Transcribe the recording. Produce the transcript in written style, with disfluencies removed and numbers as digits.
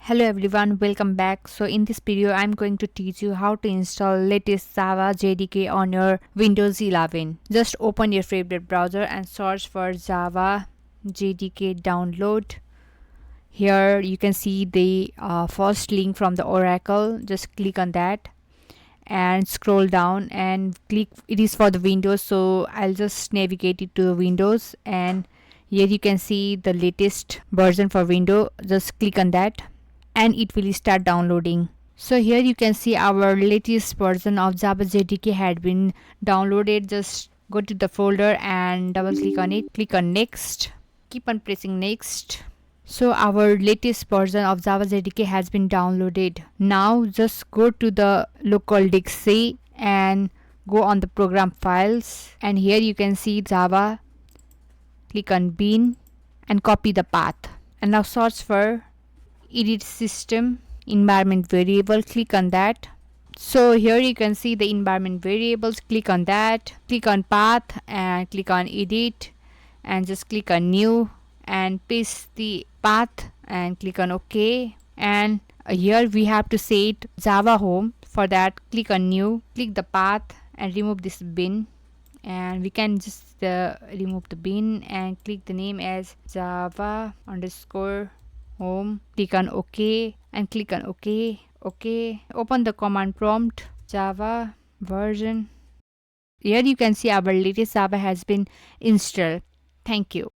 Hello everyone, welcome back. So in this video I'm going to teach you how to install latest Java JDK on your Windows 11. Just open your favorite browser and search for Java JDK download. Here you can see the first link from the Oracle. Just click on that and scroll down and click. It is for the Windows, so I'll just navigate it to the Windows, and here you can see the latest version for Windows. Just click on that and it will start downloading. So here you can see our latest version of Java JDK had been downloaded. Just go to the folder and double click on it. Click on next. Keep on pressing next. So our latest version of Java JDK has been downloaded. Now just go to the local disk C and go on the program files, and here you can see Java. Click on bin and copy the path, and now search for edit system environment variable. Click on that. So here you can see the environment variables. Click on that, click on path and click on edit, and just click on new and paste the path and click on OK. And here we have to set Java home. For that, click on new, click the path and remove this bin, and we can just remove the bin and click the name as Java underscore home. Click on OK and click on OK. Open the command prompt, Java version. Here you can see our latest Java has been installed. Thank you.